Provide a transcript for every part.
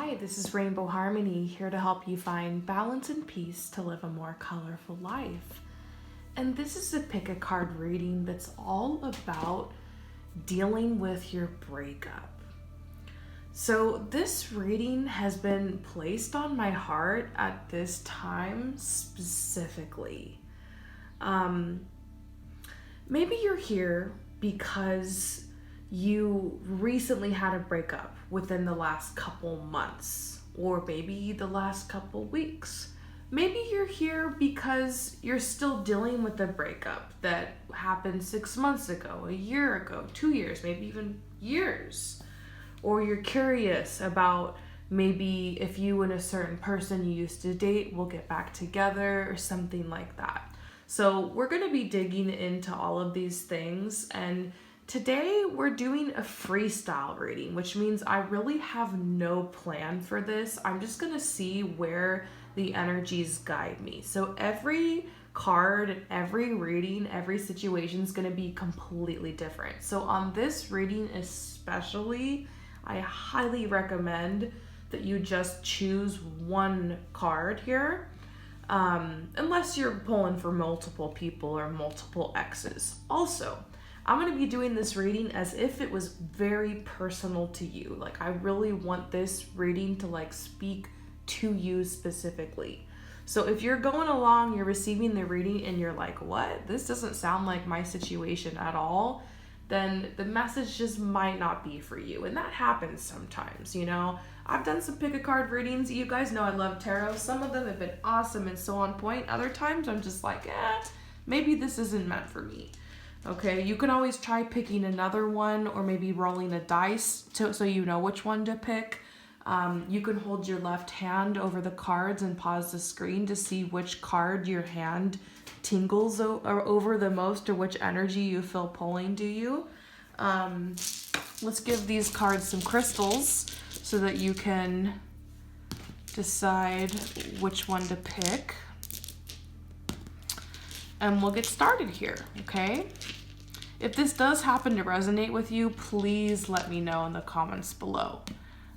Hi, this is Rainbow Harmony, here to help you find balance and peace to live a more colorful life. And this is a pick a card reading that's all about dealing with your breakup. So this reading has been placed on my heart at this time specifically. Maybe you're here because you recently had a breakup within the last couple months, or maybe the last couple weeks. Maybe you're here because you're still dealing with a breakup that happened 6 months ago, a year ago, 2 years, maybe even years. Or you're curious about maybe if you and a certain person you used to date will get back together or something like that. So we're going to be digging into all of these things, and today we're doing a freestyle reading, which means I really have no plan for this. I'm just going to see where the energies guide me. So every card, every reading, every situation is going to be completely different. So on this reading especially, I highly recommend that you just choose one card here. Unless you're pulling for multiple people or multiple exes. Also, I'm going to be doing this reading as if it was very personal to you. Like, I really want this reading to speak to you specifically. So if you're going along, you're receiving the reading and you're like, what? This doesn't sound like my situation at all, then the message just might not be for you. And that happens sometimes, I've done some pick a card readings. You guys know I love tarot. Some of them have been awesome and so on point. Other times I'm just like, maybe this isn't meant for me. Okay, you can always try picking another one or maybe rolling a dice so you know which one to pick. You can hold your left hand over the cards and pause the screen to see which card your hand tingles over the most, or which energy you feel pulling to you. Let's give these cards some crystals so that you can decide which one to pick. And we'll get started here, okay? If this does happen to resonate with you, please let me know in the comments below.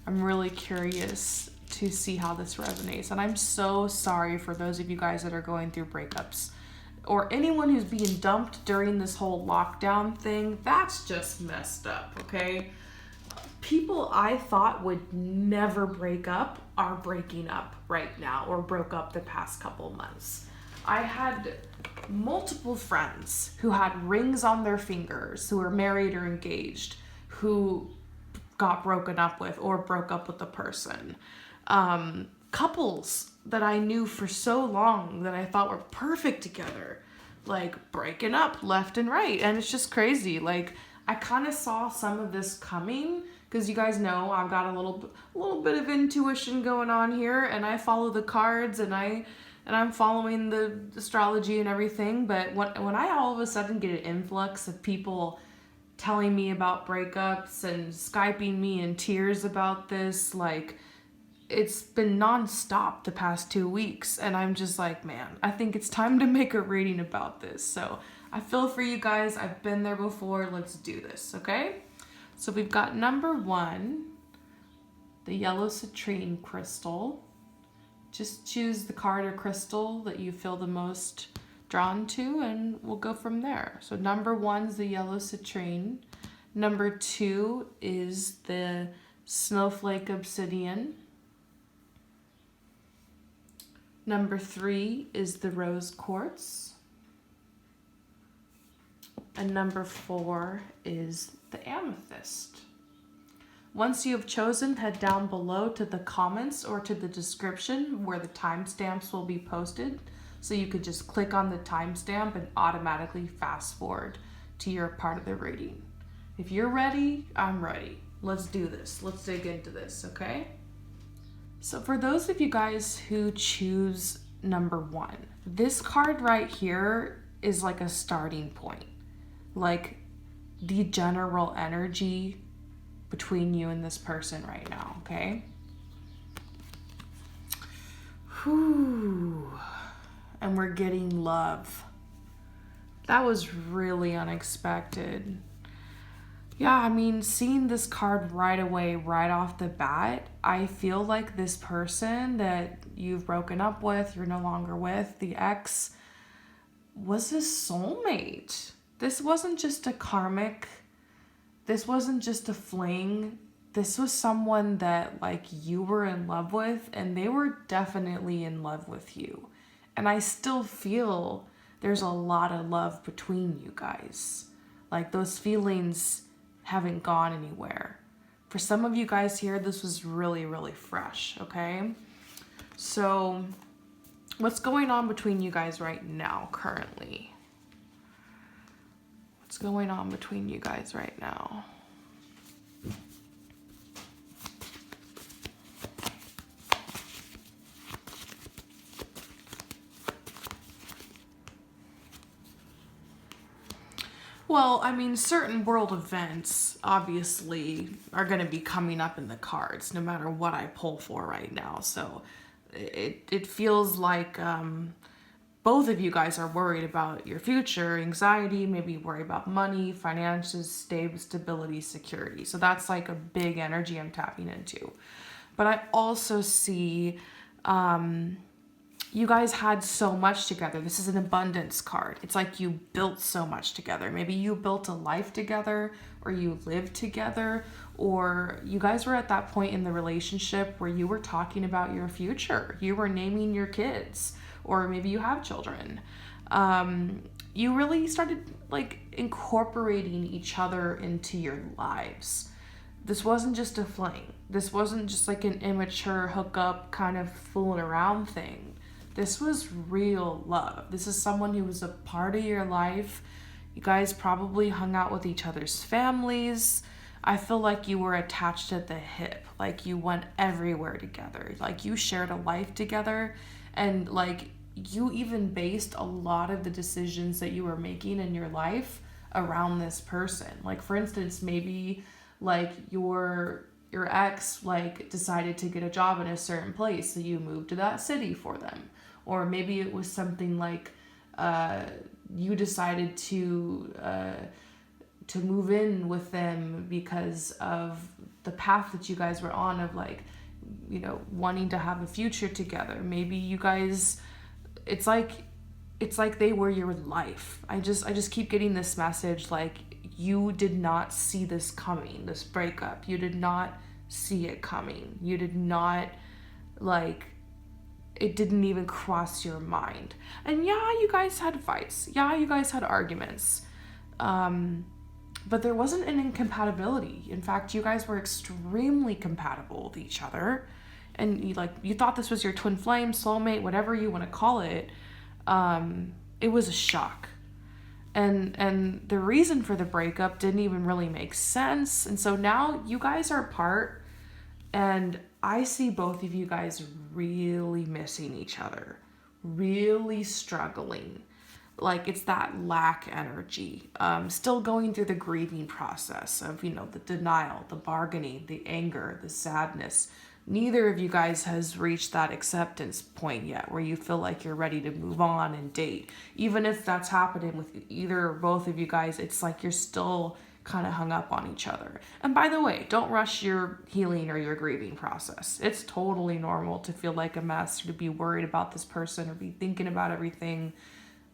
I'm really curious to see how this resonates. And I'm so sorry for those of you guys that are going through breakups, or anyone who's being dumped during this whole lockdown thing. That's just messed up, okay? People I thought would never break up are breaking up right now, or broke up the past couple months. I had multiple friends who had rings on their fingers, who were married or engaged, who got broken up with or broke up with the person. Couples that I knew for so long that I thought were perfect together, breaking up left and right. And it's just crazy. I kind of saw some of this coming, because you guys know I've got a little bit of intuition going on here, and I follow the cards and I'm following the astrology and everything. But when I all of a sudden get an influx of people telling me about breakups and Skyping me in tears about this, it's been nonstop the past 2 weeks, and I'm just like, man, I think it's time to make a reading about this. So I feel for you guys. I've been there before. Let's do this, okay? So we've got number 1, the yellow citrine crystal. Just choose the card or crystal that you feel the most drawn to, and we'll go from there. So number 1 is the yellow citrine. Number 2 is the snowflake obsidian. Number 3 is the rose quartz. And number 4 is the amethyst. Once you have chosen, head down below to the comments or to the description where the timestamps will be posted. So you could just click on the timestamp and automatically fast forward to your part of the reading. If you're ready, I'm ready. Let's do this. Let's dig into this, okay? So for those of you guys who choose number 1, this card right here is like a starting point. The general energy between you and this person right now, okay? Whew. And we're getting love. That was really unexpected. Yeah, I mean, seeing this card right away, right off the bat, I feel like this person that you've broken up with, you're no longer with, the ex, was his soulmate. This wasn't just a karmic, this wasn't just a fling. This was someone that like you were in love with, and they were definitely in love with you. And I still feel there's a lot of love between you guys. Like those feelings haven't gone anywhere. For some of you guys here, this was really, really fresh, okay? So what's going on between you guys right now, currently? What's going on between you guys right now? Well, I mean, certain world events obviously are going to be coming up in the cards no matter what I pull for right now. So it feels like both of you guys are worried about your future, anxiety, maybe worry about money, finances, stability, security. So that's like a big energy I'm tapping into. But I also see you guys had so much together. This is an abundance card. It's like you built so much together. Maybe you built a life together, or you lived together, or you guys were at that point in the relationship where you were talking about your future. You were naming your kids, or maybe you have children. You really started like incorporating each other into your lives. This wasn't just a fling. This wasn't just like an immature hookup kind of fooling around thing. This was real love. This is someone who was a part of your life. You guys probably hung out with each other's families. I feel like you were attached at the hip. Like you went everywhere together. Like you shared a life together. And like you even based a lot of the decisions that you were making in your life around this person. Like for instance, maybe like your ex like decided to get a job in a certain place, so you moved to that city for them. Or maybe it was something like you decided to move in with them because of the path that you guys were on of like, you know, wanting to have a future together. Maybe you guys, it's like they were your life. I just keep getting this message like you did not see this coming, this breakup. You did not see it coming. You did not like, it didn't even cross your mind. And yeah, you guys had fights. Yeah, you guys had arguments. But there wasn't an incompatibility. In fact, you guys were extremely compatible with each other. And you thought this was your twin flame, soulmate, whatever you want to call it. It was a shock. And the reason for the breakup didn't even really make sense. And so now you guys are apart, and I see both of you guys really missing each other, really struggling. Like it's that lack energy, still going through the grieving process of, you know, the denial, the bargaining, the anger, the sadness. Neither of you guys has reached that acceptance point yet where you feel like you're ready to move on and date. Even if that's happening with either or both of you guys, it's like you're still kind of hung up on each other. And by the way, don't rush your healing or your grieving process. It's totally normal to feel like a mess, or to be worried about this person, or be thinking about everything,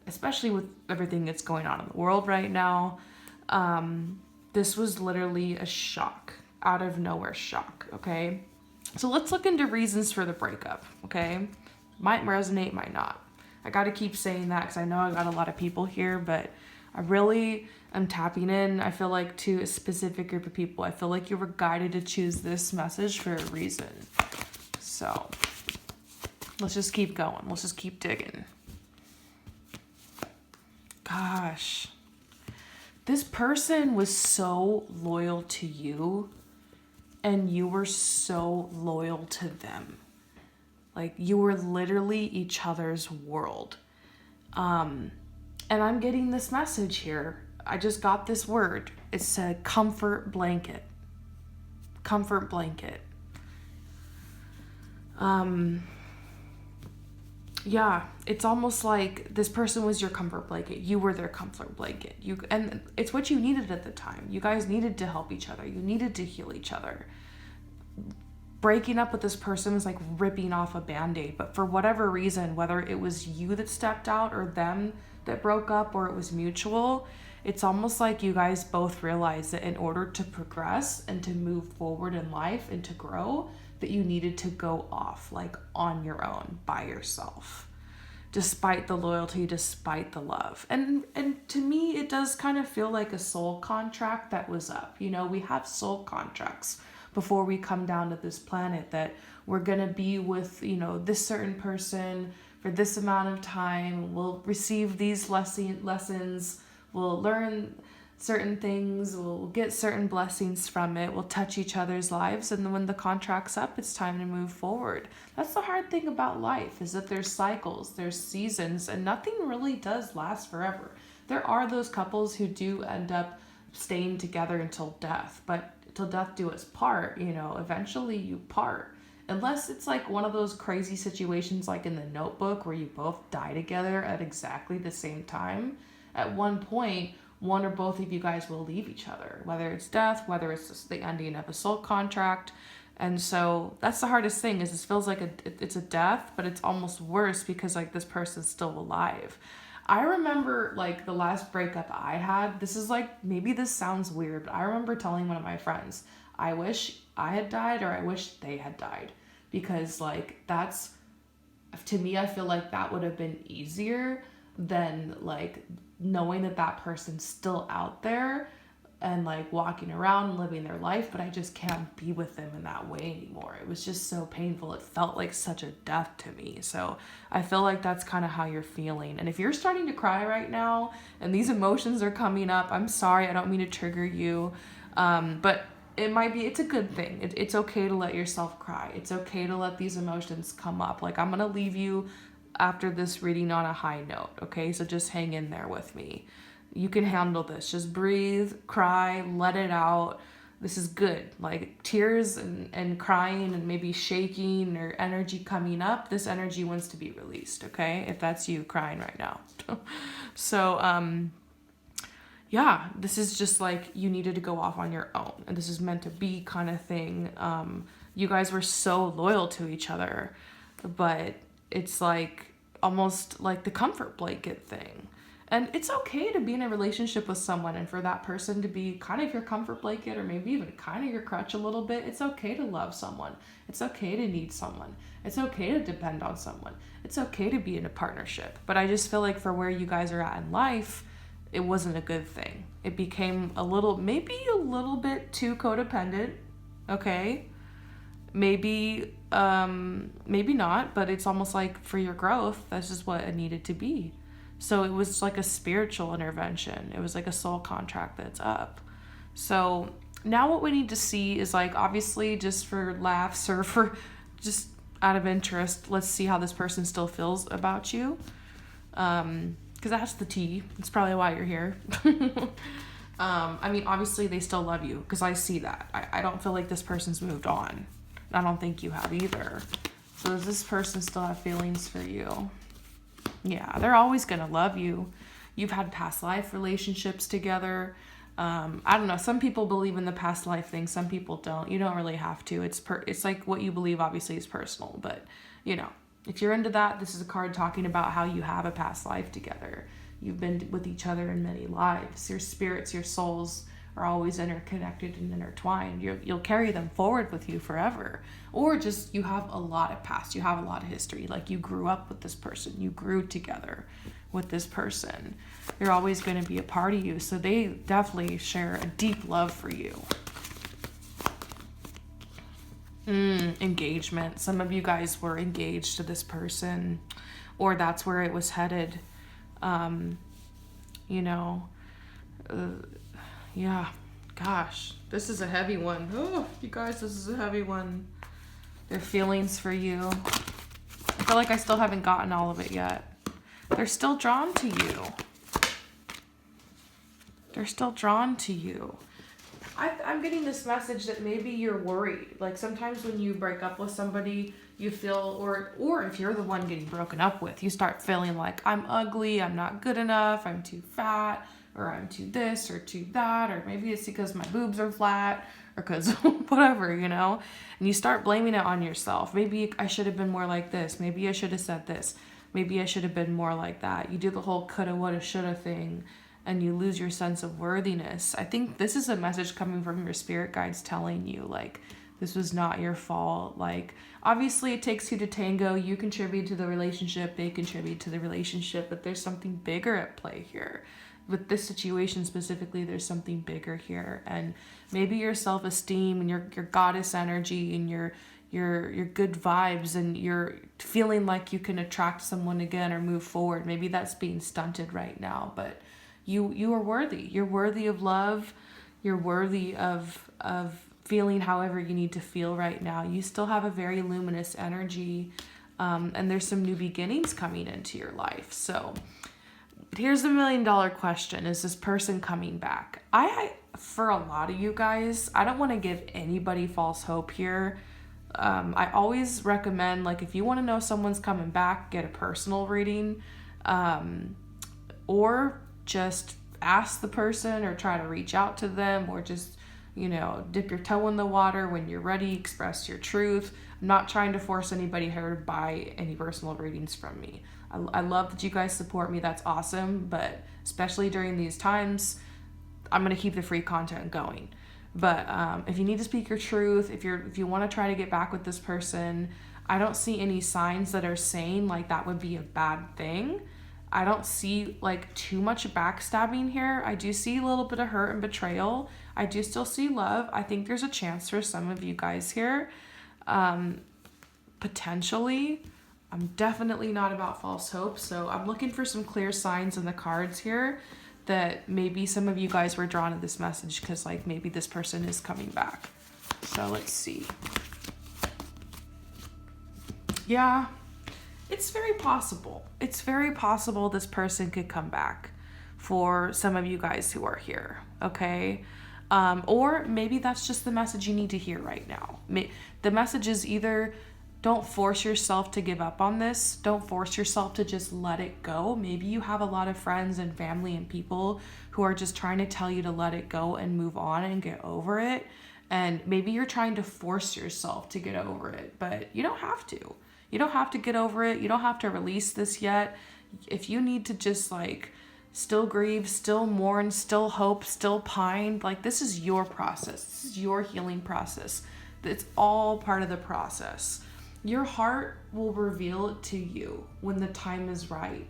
especially with everything that's going on in the world right now. This was literally a shock, out of nowhere shock, okay? So let's look into reasons for the breakup, okay? Might resonate, might not. I gotta keep saying that because I know I got a lot of people here, but I really am tapping in, I feel like, to a specific group of people. I feel like you were guided to choose this message for a reason. So let's just keep going. Let's just keep digging. Gosh, this person was so loyal to you, and you were so loyal to them. Like you were literally each other's world. And I'm getting this message here. I just got this word. It's a comfort blanket. Comfort blanket. Yeah, it's almost like this person was your comfort blanket. You were their comfort blanket. And it's what you needed at the time. You guys needed to help each other. You needed to heal each other. Breaking up with this person was like ripping off a band-aid, but for whatever reason, whether it was you that stepped out or them that broke up or it was mutual, it's almost like you guys both realized that in order to progress and to move forward in life and to grow, that you needed to go off like on your own by yourself, despite the loyalty, despite the love. And to me, it does kind of feel like a soul contract that was up. You know, we have soul contracts before we come down to this planet, that we're gonna be with, you know, this certain person for this amount of time. We'll receive these lessons. We'll learn certain things. We'll get certain blessings from it. We'll touch each other's lives. And then when the contract's up, it's time to move forward. That's the hard thing about life, is that there's cycles, there's seasons, and nothing really does last forever. There are those couples who do end up staying together until death, but till death do us part, you know, eventually you part. Unless it's like one of those crazy situations like in The Notebook where you both die together at exactly the same time. At one point, one or both of you guys will leave each other, whether it's death, whether it's just the ending of a soul contract. And so that's the hardest thing, is this feels like it's a death, but it's almost worse because like this person's still alive. I remember like the last breakup I had, this is like, maybe this sounds weird, but I remember telling one of my friends, I wish I had died or I wish they had died, because like that's, to me, I feel like that would have been easier than like knowing that that person's still out there and like walking around and living their life, but I just can't be with them in that way anymore. It was just so painful. It felt like such a death to me. So I feel like that's kind of how you're feeling. And if you're starting to cry right now and these emotions are coming up, I'm sorry, I don't mean to trigger you. But it's a good thing. It's okay to let yourself cry. It's okay to let these emotions come up. Like, I'm going to leave you after this reading on a high note. Okay. So just hang in there with me. You can handle this. Just breathe, cry, let it out. This is good. Like tears and crying and maybe shaking or energy coming up. This energy wants to be released. Okay. If that's you crying right now. So, yeah, this is just like you needed to go off on your own, and this is meant to be kind of thing. You guys were so loyal to each other, but it's like almost like the comfort blanket thing. And it's okay to be in a relationship with someone and for that person to be kind of your comfort blanket or maybe even kind of your crutch a little bit. It's okay to love someone. It's okay to need someone. It's okay to depend on someone. It's okay to be in a partnership. But I just feel like for where you guys are at in life, it wasn't a good thing. It became maybe a little bit too codependent. Okay. Maybe not, but it's almost like for your growth, that's just what it needed to be. So it was like a spiritual intervention. It was like a soul contract that's up. So now what we need to see is like, obviously just for laughs or for just out of interest, let's see how this person still feels about you. Because that's the tea. That's probably why you're here. I mean, obviously they still love you because I see that. I don't feel like this person's moved on. I don't think you have either. So does this person still have feelings for you? Yeah, they're always going to love you. You've had past life relationships together. I don't know. Some people believe in the past life thing. Some people don't. You don't really have to. It's like what you believe obviously is personal. But, you know, if you're into that, this is a card talking about how you have a past life together. You've been with each other in many lives. Your spirits, your souls are always interconnected and intertwined. You'll carry them forward with you forever. Or just you have a lot of past. You have a lot of history. Like you grew up with this person. You grew together with this person. They're always going to be a part of you. So they definitely share a deep love for you. Engagement. Some of you guys were engaged to this person, or that's where it was headed. Yeah, gosh, this is a heavy one. Oh, you guys, this is a heavy one. Their feelings for you. I feel like I still haven't gotten all of it yet. They're still drawn to you. They're still drawn to you. I'm getting this message that maybe you're worried. Like sometimes when you break up with somebody, you feel, or if you're the one getting broken up with, you start feeling like I'm ugly, I'm not good enough, I'm too fat, or I'm too this or too that, or maybe it's because my boobs are flat, or because whatever, you know? And you start blaming it on yourself. Maybe I should have been more like this. Maybe I should have said this. Maybe I should have been more like that. You do the whole coulda, woulda, shoulda thing, and you lose your sense of worthiness. I think this is a message coming from your spirit guides telling you, like, this was not your fault. Like, obviously it takes two to tango. You contribute to the relationship, they contribute to the relationship, but there's something bigger at play here. With this situation specifically, there's something bigger here. And maybe your self-esteem and your goddess energy and your good vibes and you're feeling like you can attract someone again or move forward. Maybe that's being stunted right now, but you are worthy. You're worthy of love. You're worthy of feeling however you need to feel right now. You still have a very luminous energy, and there's some new beginnings coming into your life. So here's the $1 million question. Is this person coming back? I for a lot of you guys, I don't want to give anybody false hope here. I always recommend, like, if you want to know someone's coming back, get a personal reading, or just ask the person or try to reach out to them, or just, you know, dip your toe in the water when you're ready, express your truth. I'm not trying to force anybody here to buy any personal readings from me. I love that you guys support me. That's awesome. But especially during these times, I'm going to keep the free content going. But if you need to speak your truth, if you want to try to get back with this person, I don't see any signs that are saying like that would be a bad thing. I don't see like too much backstabbing here. I do see a little bit of hurt and betrayal. I do still see love. I think there's a chance for some of you guys here. Potentially. I'm definitely not about false hope. So I'm looking for some clear signs in the cards here that maybe some of you guys were drawn to this message because, like, maybe this person is coming back. So let's see. Yeah, it's very possible. It's very possible this person could come back for some of you guys who are here, okay? Or maybe that's just the message you need to hear right now. The message is either don't force yourself to give up on this. Don't force yourself to just let it go. Maybe you have a lot of friends and family and people who are just trying to tell you to let it go and move on and get over it. And maybe you're trying to force yourself to get over it, but you don't have to. You don't have to get over it. You don't have to release this yet. If you need to just like still grieve, still mourn, still hope, still pine, like this is your process. This is your healing process. It's all part of the process. Your heart will reveal it to you when the time is right,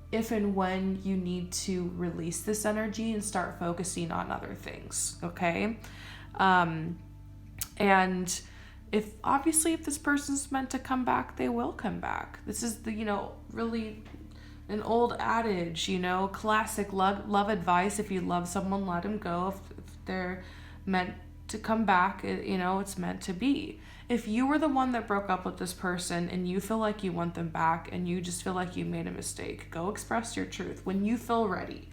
if and when you need to release this energy and start focusing on other things, okay? And if this person's meant to come back, they will come back. This is the, really an old adage, classic love advice. If you love someone, let them go. If they're meant to come back, it's meant to be. If you were the one that broke up with this person and you feel like you want them back and you just feel like you made a mistake, go express your truth when you feel ready,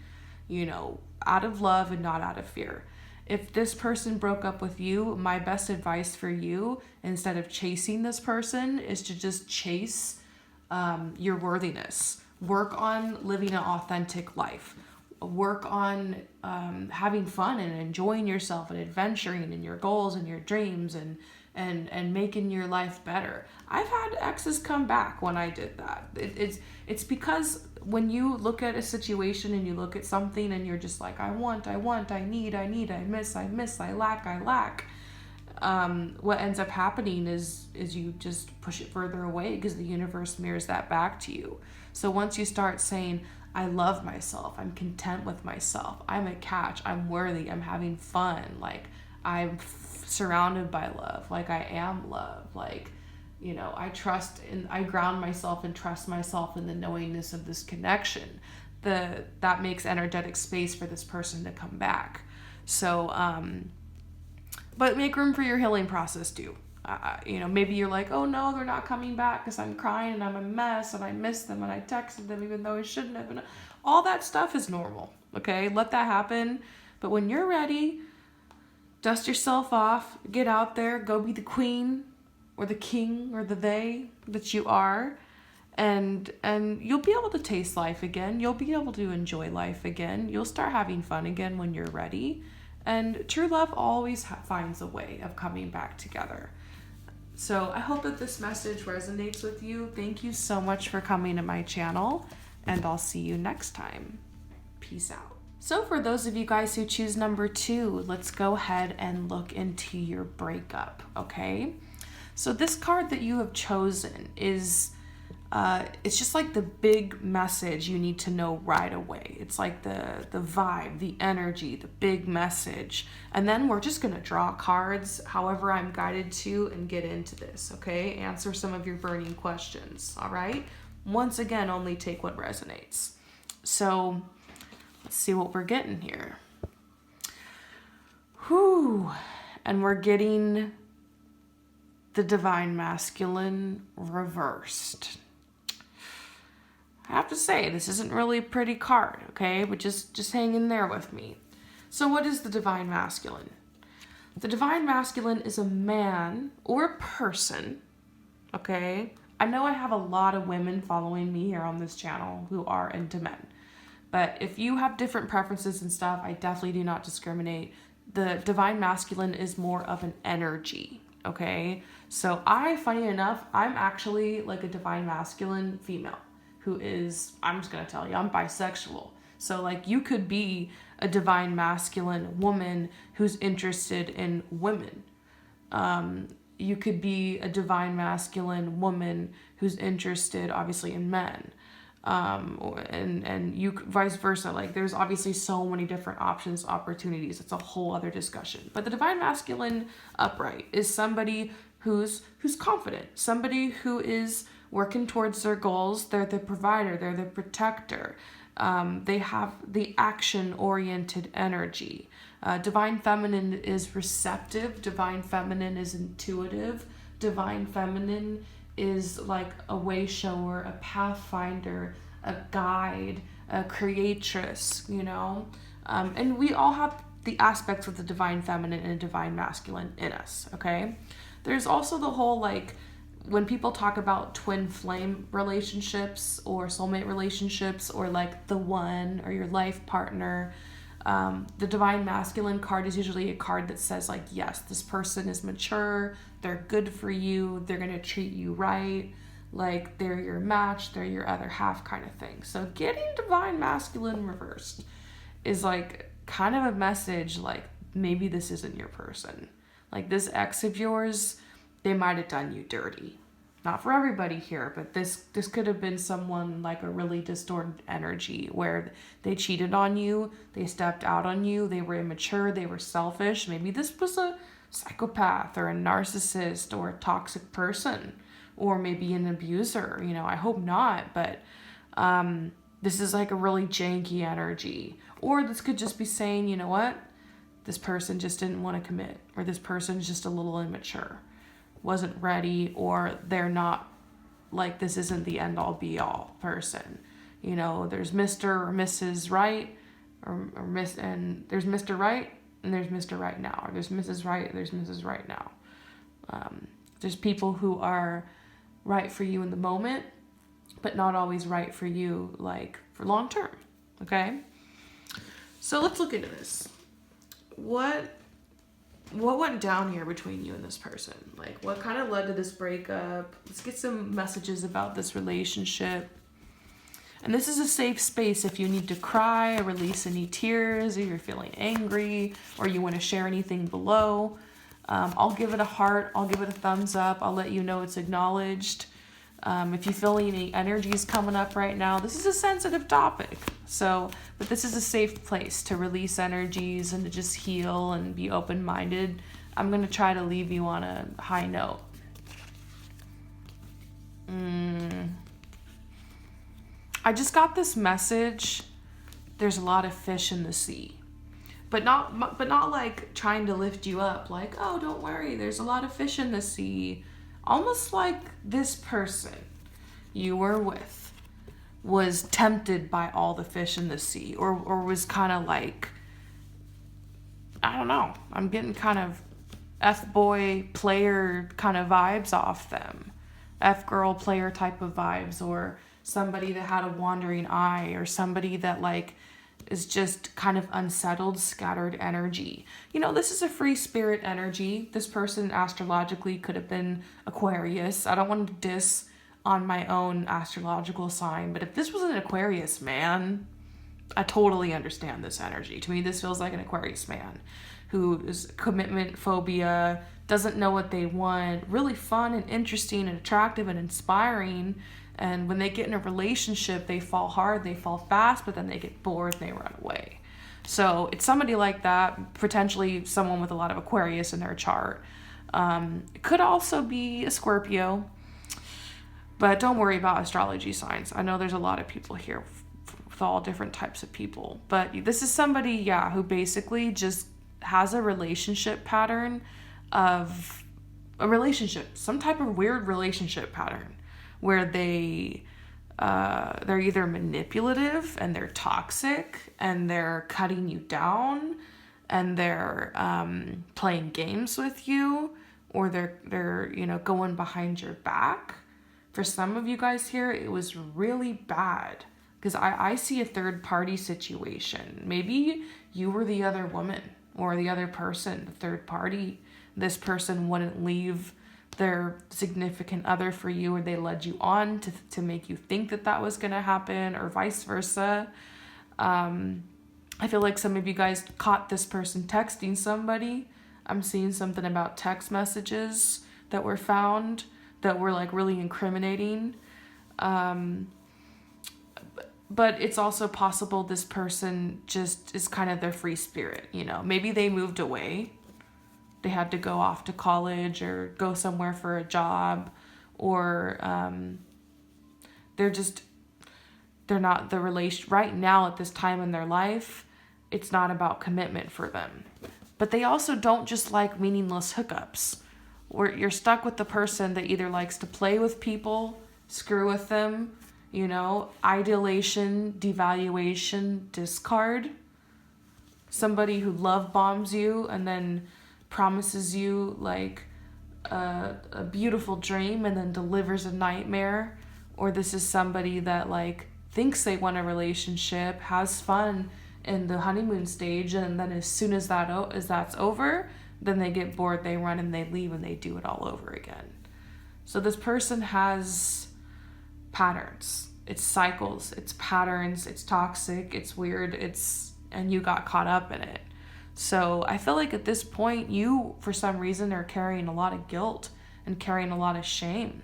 out of love and not out of fear. If this person broke up with you, my best advice for you, instead of chasing this person, is to just chase your worthiness. Work on living an authentic life. Work on having fun and enjoying yourself and adventuring in your goals and your dreams and making your life better. I've had exes come back when I did that. It's because when you look at a situation and you look at something and you're just like, I want, I need, I miss, I lack. What ends up happening is you just push it further away because the universe mirrors that back to you. So once you start saying, I love myself, I'm content with myself, I'm a catch, I'm worthy, I'm having fun, like I'm surrounded by love, like I am love, like, I trust and I ground myself and trust myself in the knowingness of this connection, that makes energetic space for this person to come back. So, but make room for your healing process too. Maybe you're like, oh no, they're not coming back because I'm crying and I'm a mess and I miss them and I texted them even though I shouldn't have. And all that stuff is normal, okay? Let that happen. But when you're ready, Dust yourself off, get out there, go be the queen or the king or the they that you are. And you'll be able to taste life again. You'll be able to enjoy life again. You'll start having fun again when you're ready. And true love always finds a way of coming back together. So I hope that this message resonates with you. Thank you so much for coming to my channel, and I'll see you next time. Peace out. So for those of you guys who choose number 2, let's go ahead and look into your breakup, okay? So this card that you have chosen is, it's just like the big message you need to know right away. It's like the vibe, the energy, the big message. And then we're just gonna draw cards however I'm guided to and get into this, okay? Answer some of your burning questions, all right? Once again, only take what resonates. So let's see what we're getting here. Whew. And we're getting the Divine Masculine reversed. I have to say, this isn't really a pretty card, okay? But just hang in there with me. So what is the Divine Masculine? The Divine Masculine is a man or a person, okay? I know I have a lot of women following me here on this channel who are into men. But if you have different preferences and stuff, I definitely do not discriminate. The Divine Masculine is more of an energy, okay? So funny enough, I'm actually like a Divine Masculine female who is, I'm just gonna tell you, I'm bisexual. So like you could be a Divine Masculine woman who's interested in women. You could be a Divine Masculine woman who's interested obviously in men. And you vice versa. Like there's obviously so many different options, opportunities. It's a whole other discussion. But the Divine Masculine upright is somebody who's confident, somebody who is working towards their goals. They're the provider, they're the protector. They have the action-oriented energy. Divine Feminine is receptive. Divine Feminine is intuitive. Divine Feminine is like a way shower, a pathfinder, a guide, a creatress, you know? And we all have the aspects of the Divine Feminine and Divine Masculine in us, okay? There's also the whole, like, when people talk about twin flame relationships or soulmate relationships or like the one or your life partner, the Divine Masculine card is usually a card that says like, yes, this person is mature, they're good for you, they're going to treat you right, like they're your match, they're your other half kind of thing. So getting Divine Masculine reversed is like kind of a message like maybe this isn't your person. Like this ex of yours, they might have done you dirty. Not for everybody here, but this could have been someone like a really distorted energy where they cheated on you, they stepped out on you, they were immature, they were selfish. Maybe this was a psychopath or a narcissist or a toxic person or maybe an abuser. You know, I hope not, but this is like a really janky energy. Or this could just be saying, you know what? This person just didn't want to commit, or this person's just a little immature, wasn't ready, or they're not, like, this isn't the end all be all person. You know, there's Mr. or Mrs. Right, or Miss, and there's Mr. Right, and there's Mr. Right now, or there's Mrs. Right, there's Mrs. Right now. There's people who are right for you in the moment, but not always right for you, like, for long term, okay? So let's look into this. What went down here between you and this person? Like, what kind of led to this breakup? Let's get some messages about this relationship. And this is a safe space if you need to cry or release any tears, or you're feeling angry, or you want to share anything below. I'll give it a heart. I'll give it a thumbs up. I'll let you know it's acknowledged. If you feel any energies coming up right now, this is a sensitive topic. So, but this is a safe place to release energies and to just heal and be open-minded. I'm going to try to leave you on a high note. I just got this message. There's a lot of fish in the sea. But not like trying to lift you up, like, oh, don't worry, there's a lot of fish in the sea. Almost like this person you were with was tempted by all the fish in the sea, or was kind of like I don't know. I'm getting kind of F-boy player kind of vibes off them. F-girl player type of vibes, or somebody that had a wandering eye, or somebody that like is just kind of unsettled, scattered energy. You know, this is a free spirit energy. This person astrologically could have been Aquarius. I don't want to diss on my own astrological sign, but if this was an Aquarius man, I totally understand this energy. To me, this feels like an Aquarius man who is commitment phobia, doesn't know what they want, really fun and interesting and attractive and inspiring. And when they get in a relationship, they fall hard, they fall fast, but then they get bored and they run away. So it's somebody like that, potentially someone with a lot of Aquarius in their chart. It could also be a Scorpio, but don't worry about astrology signs. I know there's a lot of people here with all different types of people, but this is somebody, yeah, who basically just has a relationship pattern of a relationship, some type of weird relationship pattern where they're either manipulative and they're toxic and they're cutting you down and they're playing games with you, or they're you know, going behind your back. For some of you guys here, it was really bad because I see a third party situation. Maybe you were the other woman or the other person, the third party. This person wouldn't leave their significant other for you, or they led you on to make you think that that was going to happen, or vice versa. I feel like some of you guys caught this person texting somebody. I'm seeing something about text messages that were found that were like really incriminating. But it's also possible this person just is kind of their free spirit, you know. Maybe they moved away. They had to go off to college or go somewhere for a job, or they're not the relation right now at this time in their life. It's not about commitment for them. But they also don't just like meaningless hookups, where you're stuck with the person that either likes to play with people, screw with them, you know, idolation, devaluation, discard. Somebody who love bombs you and then promises you like a beautiful dream and then delivers a nightmare. Or this is somebody that like thinks they want a relationship, has fun in the honeymoon stage, and then as soon as that's over, then they get bored, they run and they leave and they do it all over again. So this person has patterns, it's cycles, it's patterns, it's toxic, it's weird, and you got caught up in it. So I feel like at this point, you, for some reason, are carrying a lot of guilt and carrying a lot of shame.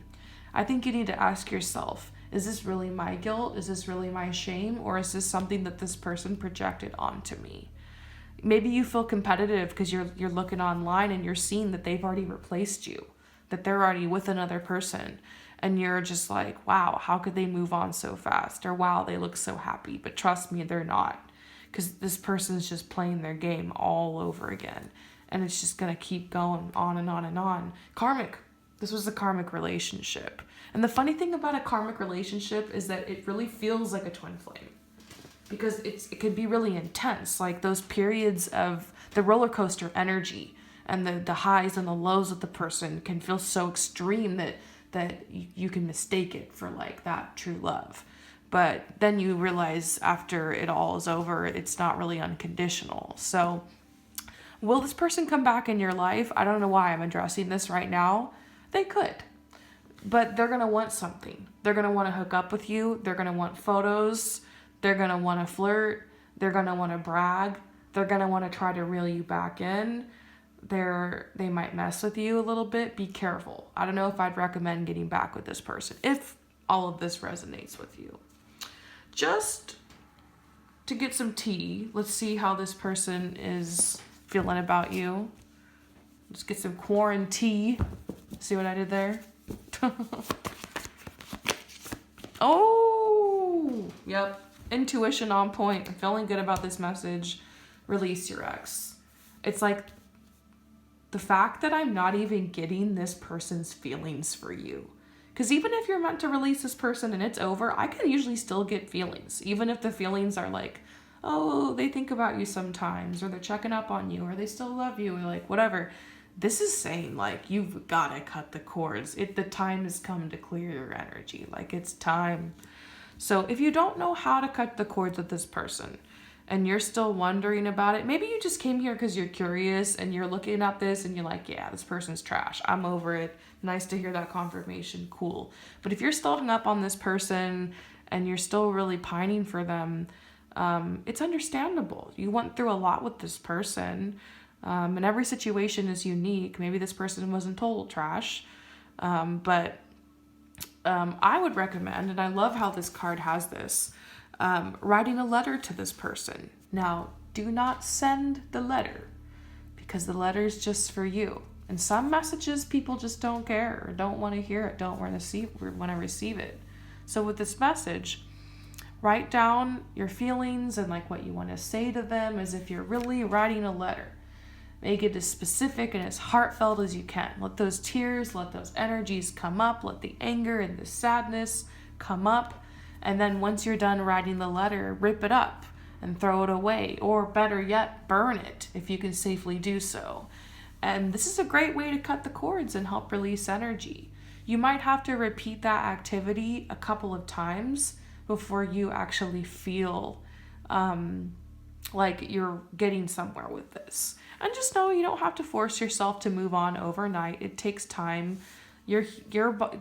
I think you need to ask yourself, is this really my guilt? Is this really my shame? Or is this something that this person projected onto me? Maybe you feel competitive because you're looking online and you're seeing that they've already replaced you, that they're already with another person. And you're just like, wow, how could they move on so fast? Or wow, they look so happy. But trust me, they're not. Because this person's just playing their game all over again. And it's just going to keep going on and on and on. Karmic. This was a karmic relationship. And the funny thing about a karmic relationship is that it really feels like a twin flame. Because it could be really intense. Like those periods of the roller coaster energy and the highs and the lows of the person can feel so extreme that you can mistake it for like that true love. But then you realize after it all is over, it's not really unconditional. So will this person come back in your life? I don't know why I'm addressing this right now. They could. But they're going to want something. They're going to want to hook up with you. They're going to want photos. They're going to want to flirt. They're going to want to brag. They're going to want to try to reel you back in. They might mess with you a little bit. Be careful. I don't know if I'd recommend getting back with this person if all of this resonates with you. Just to get some tea, let's see how this person is feeling about you. Let's get some quarantine. See what I did there? Oh, yep. Intuition on point. I'm feeling good about this message. Release your ex. It's like the fact that I'm not even getting this person's feelings for you. Because even if you're meant to release this person and it's over, I can usually still get feelings. Even if the feelings are like oh, they think about you sometimes, or they're checking up on you, or they still love you, or like whatever. This is saying like you've got to cut the cords. The time has come to clear your energy. Like it's time. So if you don't know how to cut the cords with this person and you're still wondering about it, maybe you just came here because you're curious and you're looking at this and you're like, yeah, this person's trash. I'm over it. Nice to hear that confirmation. Cool. But if you're still hung up on this person and you're still really pining for them, it's understandable. You went through a lot with this person. And every situation is unique. Maybe this person wasn't total trash. But I would recommend, and I love how this card has this, writing a letter to this person. Now, do not send the letter because the letter is just for you. And some messages people just don't care or don't want to hear it, don't want to receive it. So with this message, write down your feelings and like what you want to say to them as if you're really writing a letter. Make it as specific and as heartfelt as you can. Let those tears, let those energies come up. Let the anger and the sadness come up. And then once you're done writing the letter, rip it up and throw it away. Or better yet, burn it if you can safely do so. And this is a great way to cut the cords and help release energy. You might have to repeat that activity a couple of times before you actually feel like you're getting somewhere with this. And just know you don't have to force yourself to move on overnight. It takes time. Your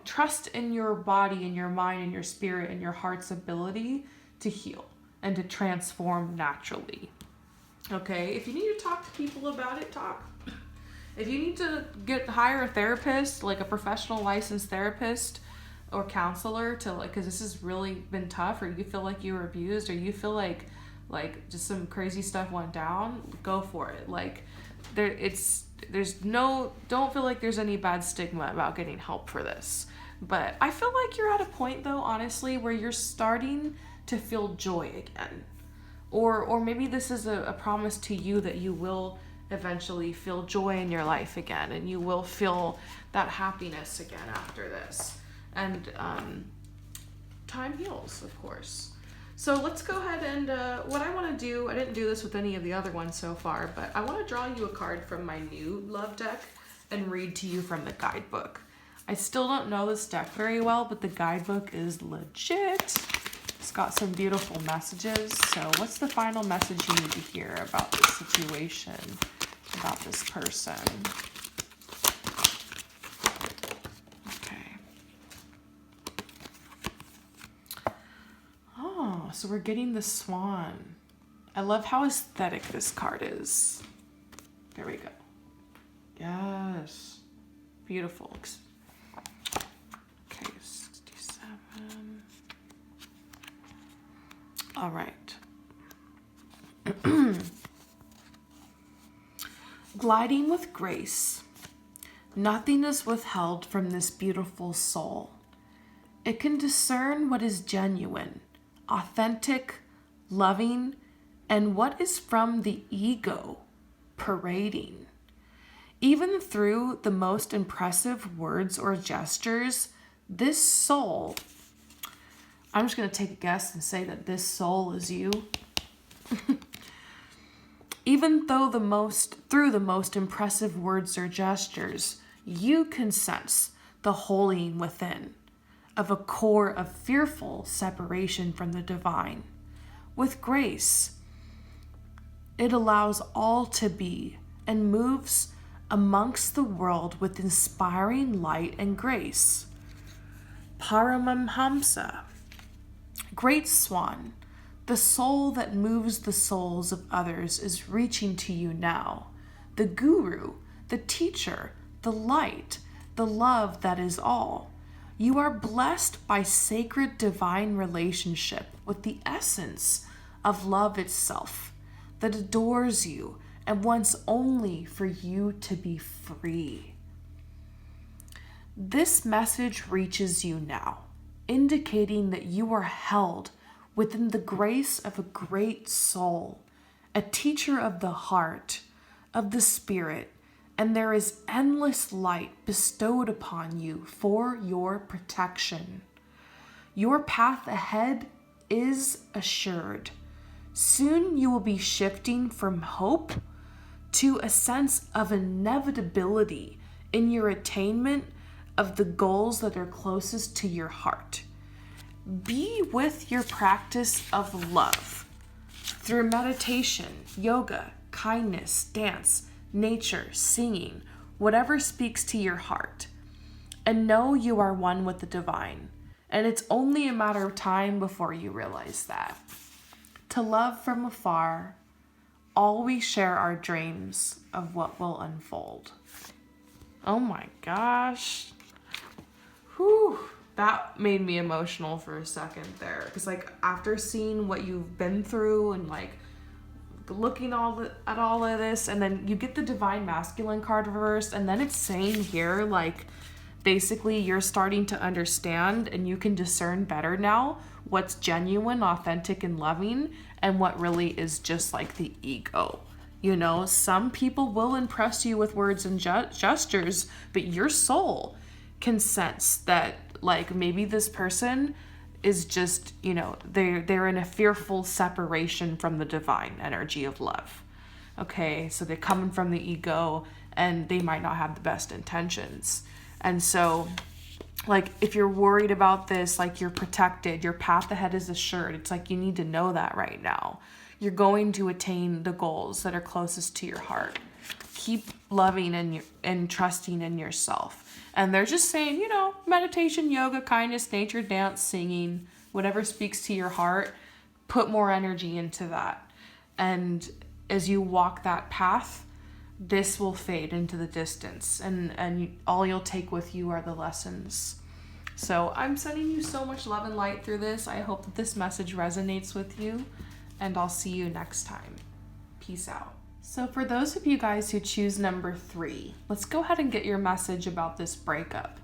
trust in your body and your mind and your spirit and your heart's ability to heal and to transform naturally. Okay, if you need to talk to people about it, talk. If you need to hire a therapist, like a professional licensed therapist or counselor to because this has really been tough, or you feel like you were abused, or you feel like just some crazy stuff went down, go for it. Don't feel like there's any bad stigma about getting help for this. But I feel like you're at a point though, honestly, where you're starting to feel joy again. Or maybe this is a promise to you that you will eventually feel joy in your life again, and you will feel that happiness again after this. And time heals, of course. So let's go ahead and what I want to do, I didn't do this with any of the other ones so far, but I want to draw you a card from my new love deck and read to you from the guidebook. I still don't know this deck very well, but the guidebook is legit. It's got some beautiful messages. So what's the final message you need to hear about this situation, about this person? So we're getting the swan. I love how aesthetic this card is. There we go. Yes. Beautiful. Okay, 67. All right. Gliding with grace. Nothing is withheld from this beautiful soul. It can discern what is genuine, authentic, loving, and what is from the ego, parading. Even through the most impressive words or gestures, this soul, I'm just going to take a guess and say that this soul is you. Even though through the most impressive words or gestures, you can sense the holding within of a core of fearful separation from the divine. With grace, it allows all to be and moves amongst the world with inspiring light and grace. Paramamhamsa, great swan, the soul that moves the souls of others is reaching to you now. The guru, the teacher, the light, the love that is all. You are blessed by sacred divine relationship with the essence of love itself that adores you and wants only for you to be free. This message reaches you now, indicating that you are held within the grace of a great soul, a teacher of the heart, of the spirit, and there is endless light bestowed upon you for your protection. Your path ahead is assured. Soon you will be shifting from hope to a sense of inevitability in your attainment of the goals that are closest to your heart. Be with your practice of love through meditation, yoga, kindness, dance, nature, singing, whatever speaks to your heart. And know you are one with the divine. And it's only a matter of time before you realize that. To love from afar, always share our dreams of what will unfold. Oh my gosh. Whew. That made me emotional for a second there. Because like after seeing what you've been through and like looking at all of this, and then you get the divine masculine card reversed, and then it's saying here like basically you're starting to understand and you can discern better now what's genuine, authentic, and loving, and what really is just like the ego. You know, some people will impress you with words and gestures, but your soul can sense that like maybe this person is just, you know, they're in a fearful separation from the divine energy of love. Okay, so they're coming from the ego and they might not have the best intentions. And so like if you're worried about this, like you're protected, your path ahead is assured. It's like you need to know that right now. You're going to attain the goals that are closest to your heart. Keep loving and trusting in yourself. And they're just saying, you know, meditation, yoga, kindness, nature, dance, singing, whatever speaks to your heart, put more energy into that. And as you walk that path, this will fade into the distance, and all you'll take with you are the lessons. So I'm sending you so much love and light through this. I hope that this message resonates with you, and I'll see you next time. Peace out. So for those of you guys who choose number 3, let's go ahead and get your message about this breakup.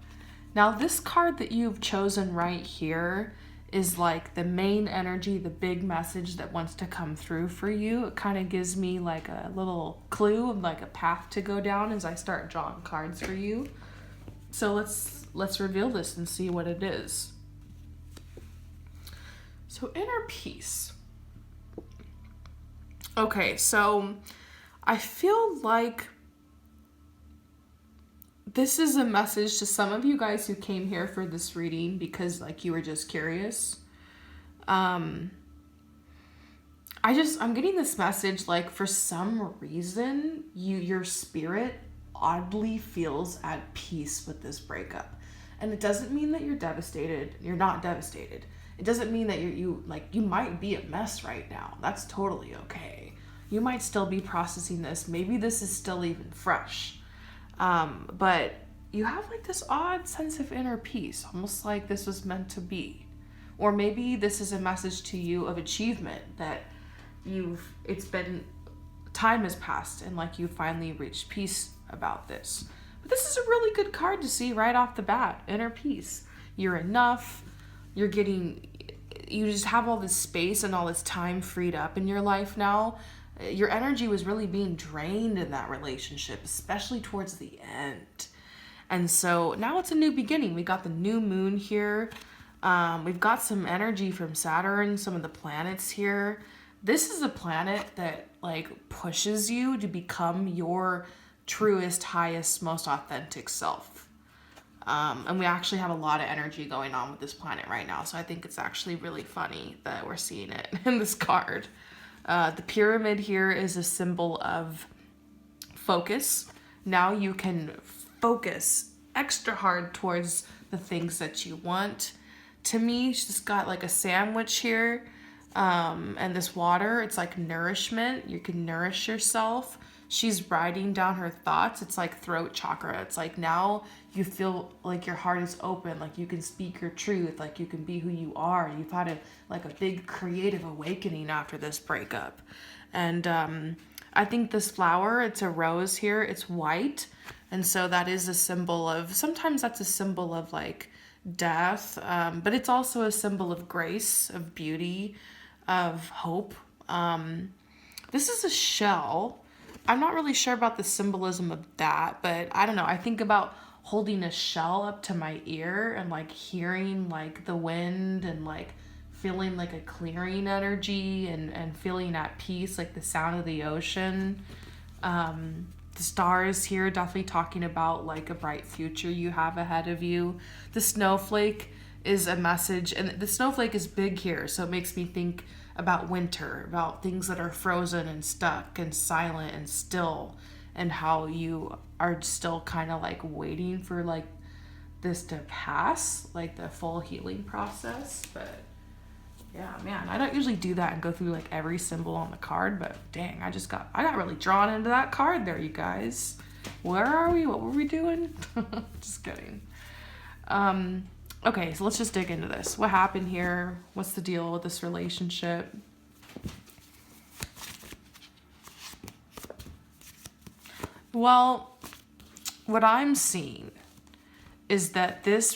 Now this card that you've chosen right here is like the main energy, the big message that wants to come through for you. It kind of gives me like a little clue of like a path to go down as I start drawing cards for you. So let's reveal this and see what it is. So inner peace. Okay, so I feel like this is a message to some of you guys who came here for this reading because like you were just curious. I'm getting this message like for some reason your spirit oddly feels at peace with this breakup. And it doesn't mean that you're devastated. You're not devastated. It doesn't mean that you might be a mess right now. That's totally okay. You might still be processing this. Maybe this is still even fresh. But you have like this odd sense of inner peace, almost like this was meant to be. Or maybe this is a message to you of achievement that time has passed and like you finally reached peace about this. But this is a really good card to see right off the bat, inner peace. You're enough, you just have all this space and all this time freed up in your life now. Your energy was really being drained in that relationship, especially towards the end. And so now it's a new beginning. We got the new moon here. We've got some energy from Saturn, some of the planets here. This is a planet that like pushes you to become your truest, highest, most authentic self. And we actually have a lot of energy going on with this planet right now. So I think it's actually really funny that we're seeing it in this card. The pyramid here is a symbol of focus. Now you can focus extra hard towards the things that you want. To me, she's got like a sandwich here, and this water, it's like nourishment. You can nourish yourself. She's writing down her thoughts. It's like throat chakra. It's like now you feel like your heart is open, like you can speak your truth, like you can be who you are. You've had a big creative awakening after this breakup. And I think this flower, it's a rose here, it's white. And so that is a symbol of, sometimes that's a symbol of like death, but it's also a symbol of grace, of beauty, of hope. This is a shell. I'm not really sure about the symbolism of that, but I don't know. I think about holding a shell up to my ear and like hearing like the wind and like feeling like a clearing energy and feeling at peace, like the sound of the ocean. The stars here definitely talking about like a bright future you have ahead of you. The snowflake is a message, and the snowflake is big here, so it makes me think about winter, about things that are frozen and stuck and silent and still, and how you are still kind of like waiting for like this to pass, like the full healing process. But yeah, man, I don't usually do that and go through like every symbol on the card, but dang, I got really drawn into that card there, you guys. Where are we? What were we doing? Just kidding. Okay, so let's just dig into this. What happened here? What's the deal with this relationship? Well, what I'm seeing is that this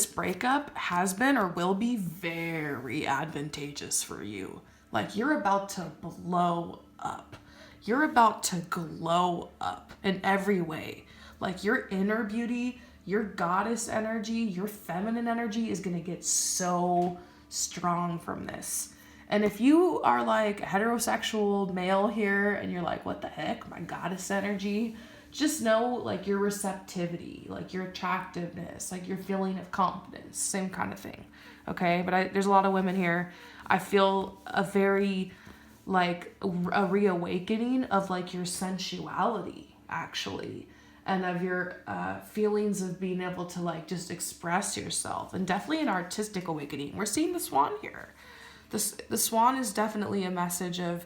breakup has been or will be very advantageous for you. Like, you're about to blow up. You're about to glow up in every way. Like, your inner beauty, your goddess energy, your feminine energy is going to get so strong from this. And if you are like a heterosexual male here and you're like, what the heck, my goddess energy, just know like your receptivity, like your attractiveness, like your feeling of confidence, same kind of thing. Okay. But there's a lot of women here. I feel a very like a reawakening of like your sensuality actually, and of your feelings of being able to like just express yourself, and definitely an artistic awakening. We're seeing the swan here. The swan is definitely a message of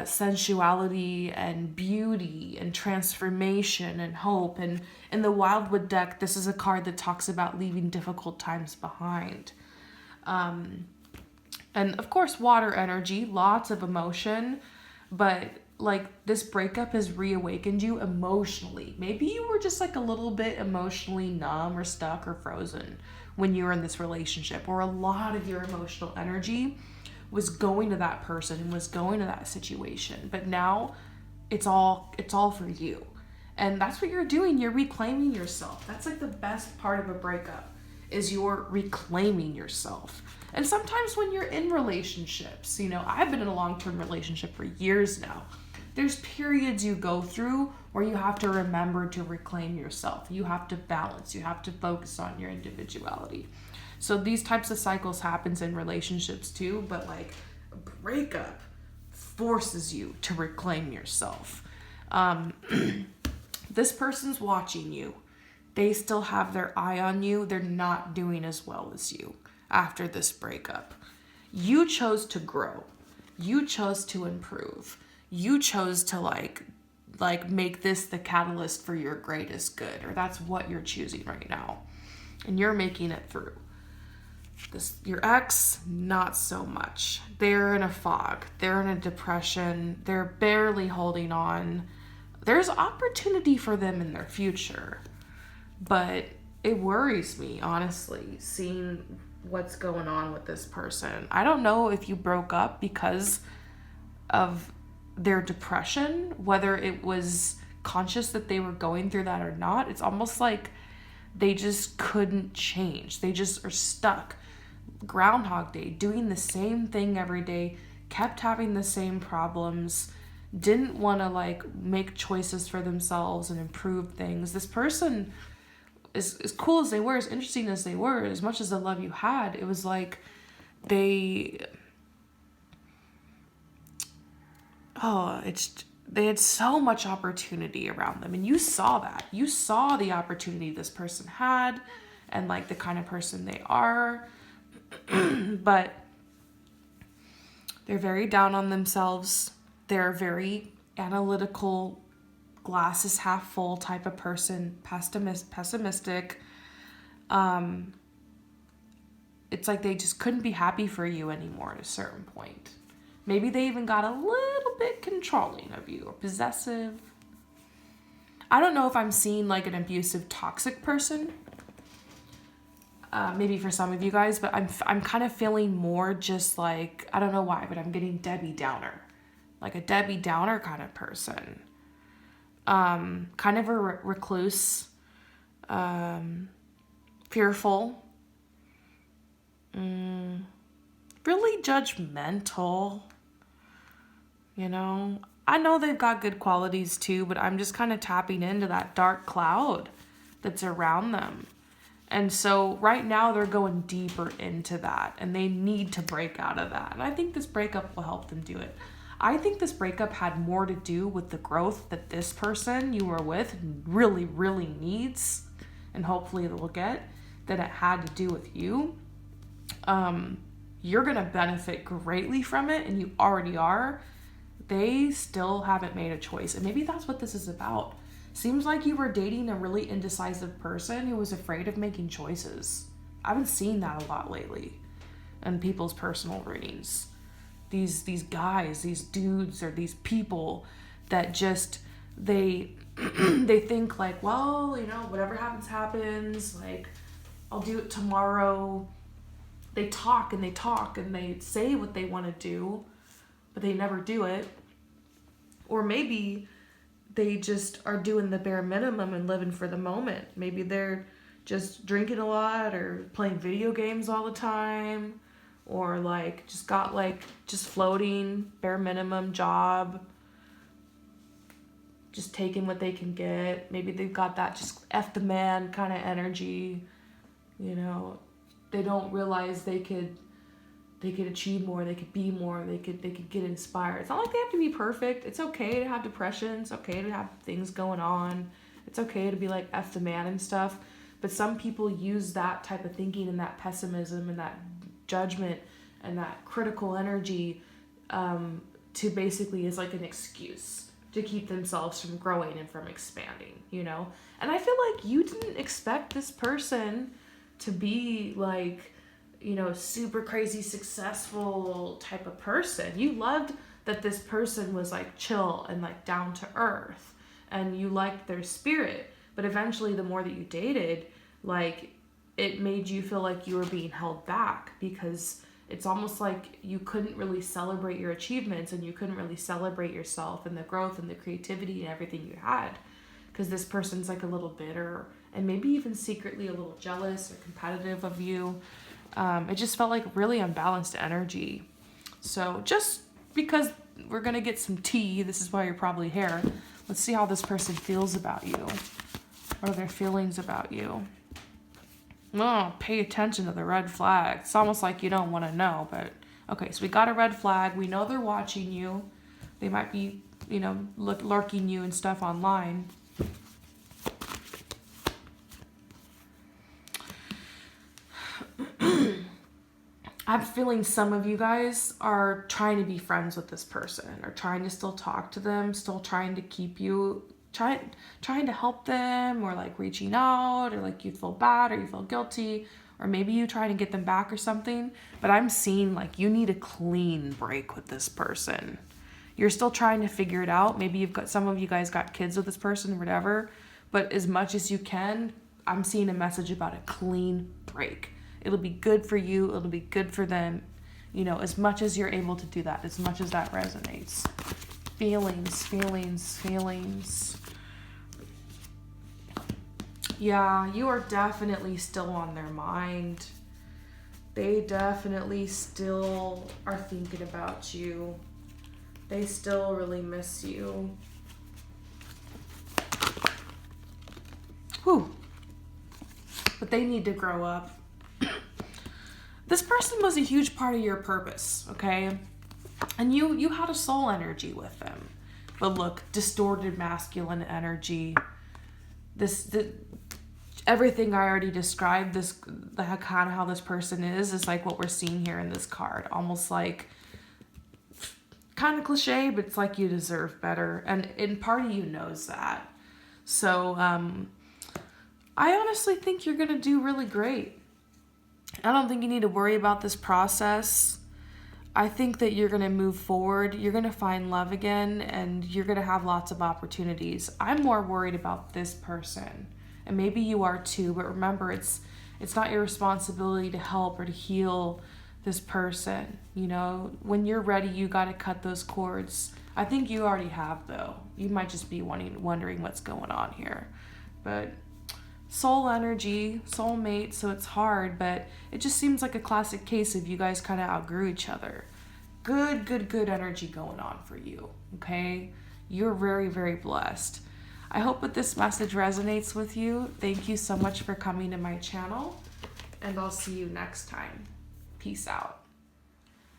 sensuality and beauty and transformation and hope. And in the Wildwood deck, this is a card that talks about leaving difficult times behind. And of course, water energy, lots of emotion, but like this breakup has reawakened you emotionally. Maybe you were just like a little bit emotionally numb or stuck or frozen when you were in this relationship, or a lot of your emotional energy was going to that person, was going to that situation. But now it's all for you. And that's what you're doing. You're reclaiming yourself. That's like the best part of a breakup, is you're reclaiming yourself. And sometimes when you're in relationships, you know, I've been in a long-term relationship for years now. There's periods you go through where you have to remember to reclaim yourself. You have to balance. You have to focus on your individuality. So these types of cycles happens in relationships too, but like a breakup forces you to reclaim yourself. This person's watching you. They still have their eye on you. They're not doing as well as you after this breakup. You chose to grow. You chose to improve. You chose to like make this the catalyst for your greatest good, or that's what you're choosing right now. And you're making it through. Your ex, not so much. They're in a fog. They're in a depression. They're barely holding on. There's opportunity for them in their future. But it worries me, honestly, seeing what's going on with this person. I don't know if you broke up because of their depression, whether it was conscious that they were going through that or not. It's almost like they just couldn't change. They just are stuck. Groundhog Day, doing the same thing every day, kept having the same problems, didn't want to like make choices for themselves and improve things. This person, as cool as they were, as interesting as they were, as much as the love you had, it was like they had so much opportunity around them, and you saw that. You saw the opportunity this person had and like the kind of person they are. But they're very down on themselves. They're very analytical, glass is half full type of person, pessimistic. It's like they just couldn't be happy for you anymore at a certain point. Maybe they even got a little bit controlling of you or possessive. I don't know if I'm seeing like an abusive, toxic person. Maybe for some of you guys, but I'm kind of feeling more just like, I don't know why, but I'm getting Debbie Downer. Like a Debbie Downer kind of person. Kind of a recluse. Fearful. really judgmental. You know, I know they've got good qualities too, but I'm just kind of tapping into that dark cloud that's around them. And so right now they're going deeper into that and they need to break out of that. And I think this breakup will help them do it. I think this breakup had more to do with the growth that this person you were with really, really needs, and hopefully it will get, than it had to do with you. You're going to benefit greatly from it, and you already are. They still haven't made a choice, and maybe that's what this is about. Seems like you were dating a really indecisive person who was afraid of making choices. I've been seeing that a lot lately in people's personal readings. These guys, these dudes, or these people that just, they they think like, well, you know, whatever happens, like, I'll do it tomorrow. They talk and they say what they want to do, but they never do it. Or maybe they just are doing the bare minimum and living for the moment. Maybe they're just drinking a lot or playing video games all the time, or like just got like just floating, bare minimum job, just taking what they can get. Maybe they've got that just F the man kind of energy, you know. They don't realize they could achieve more, they could be more, they could get inspired. It's not like they have to be perfect. It's okay to have depression. It's okay to have things going on. It's okay to be like F the man and stuff. But some people use that type of thinking and that pessimism and that judgment and that critical energy to basically as like an excuse to keep themselves from growing and from expanding, you know? And I feel like you didn't expect this person to be like, you know, super crazy successful type of person. You loved that this person was like chill and like down to earth, and you liked their spirit. But eventually the more that you dated, like, it made you feel like you were being held back, because it's almost like you couldn't really celebrate your achievements and you couldn't really celebrate yourself and the growth and the creativity and everything you had, because this person's like a little bitter and maybe even secretly a little jealous or competitive of you. It just felt like really unbalanced energy. So just because we're going to get some tea, this is why you're probably here. Let's see how this person feels about you. What are their feelings about you? Oh, pay attention to the red flag. It's almost like you don't want to know, but okay, so we got a red flag. We know they're watching you. They might be, you know, lurking you and stuff online. I'm feeling some of you guys are trying to be friends with this person, or trying to still talk to them, still trying to keep you, trying to help them, or like reaching out, or like you feel bad or you feel guilty, or maybe you trying to get them back or something. But I'm seeing like you need a clean break with this person. You're still trying to figure it out. Maybe you've got, some of you guys got kids with this person or whatever, but as much as you can, I'm seeing a message about a clean break. It'll be good for you. It'll be good for them. You know, as much as you're able to do that, as much as that resonates. Feelings. Yeah, you are definitely still on their mind. They definitely still are thinking about you. They still really miss you. Whew. But they need to grow up. This person was a huge part of your purpose, okay? And you had a soul energy with them. But look, distorted masculine energy. Everything I already described, the kind of how this person is like what we're seeing here in this card. Almost like, kind of cliche, but it's like you deserve better. And part of you knows that. So, I honestly think you're going to do really great. I don't think you need to worry about this process. I think that you're going to move forward. You're going to find love again, and you're going to have lots of opportunities. I'm more worried about this person, and maybe you are too, but remember, it's not your responsibility to help or to heal this person. You know, when you're ready, you got to cut those cords. I think you already have, though. You might just be wondering what's going on here. But soul energy, soulmate, so it's hard, but it just seems like a classic case of you guys kind of outgrew each other. Good energy going on for you, okay? You're very, very blessed. I hope that this message resonates with you. Thank you so much for coming to my channel, and I'll see you next time. Peace out.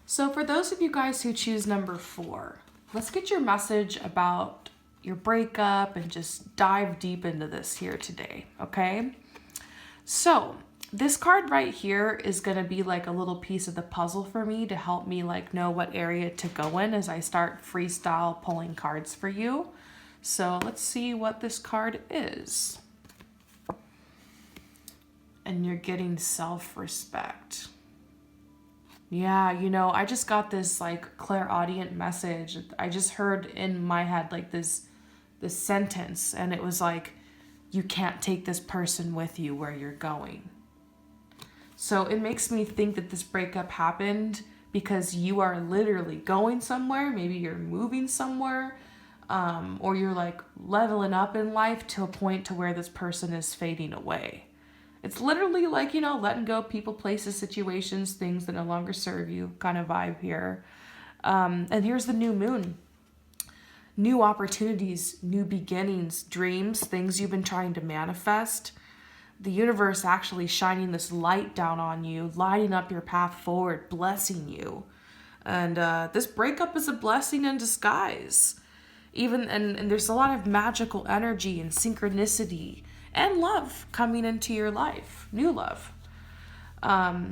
So for those of you guys who choose number 4, let's get your message about your breakup and just dive deep into this here today, okay? So this card right here is going to be like a little piece of the puzzle for me to help me like know what area to go in as I start freestyle pulling cards for you. So let's see what this card is. And you're getting self-respect. Yeah, you know, I just got this like clairaudient message. I just heard in my head like this sentence, and it was like, you can't take this person with you where you're going. So it makes me think that this breakup happened because you are literally going somewhere. Maybe you're moving somewhere, or you're like leveling up in life to a point to where this person is fading away. It's literally like, you know, letting go of people, places, situations, things that no longer serve you kind of vibe here. And here's the new moon. New opportunities, new beginnings, dreams, things you've been trying to manifest. The universe actually shining this light down on you, lighting up your path forward, blessing you. And this breakup is a blessing in disguise. And there's a lot of magical energy and synchronicity and love coming into your life, new love. I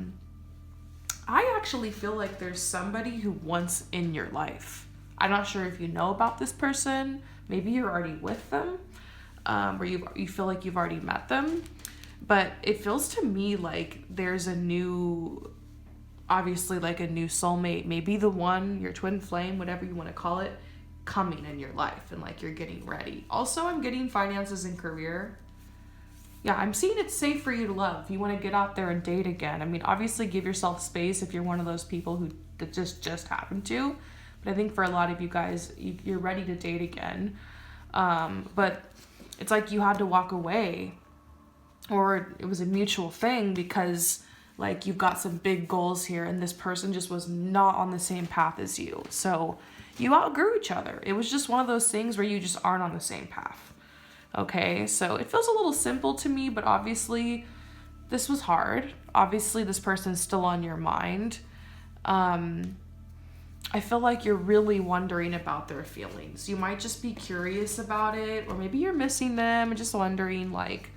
actually feel like there's somebody who wants in your life. I'm not sure if you know about this person. Maybe you're already with them, or you feel like you've already met them. But it feels to me like there's a new, obviously like a new soulmate, maybe the one, your twin flame, whatever you want to call it, coming in your life, and like you're getting ready. Also, I'm getting finances and career. Yeah, I'm seeing it's safe for you to love. You want to get out there and date again. I mean, obviously give yourself space if you're one of those people who that just happened to. But I think for a lot of you guys, you're ready to date again. But it's like you had to walk away, or it was a mutual thing because like you've got some big goals here and this person just was not on the same path as you. So you outgrew each other. It was just one of those things where you just aren't on the same path. Okay, so it feels a little simple to me, but obviously this was hard. Obviously this person's still on your mind. I feel like you're really wondering about their feelings. You might just be curious about it, or maybe you're missing them and just wondering like,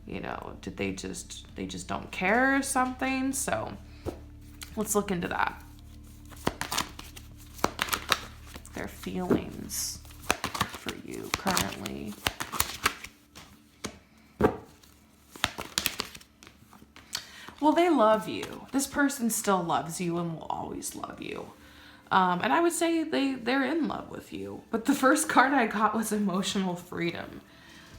you know, did they just don't care or something? So let's look into that. Their feelings for you currently. Well, they love you. This person still loves you and will always love you. And I would say they're in love with you. But the first card I got was emotional freedom.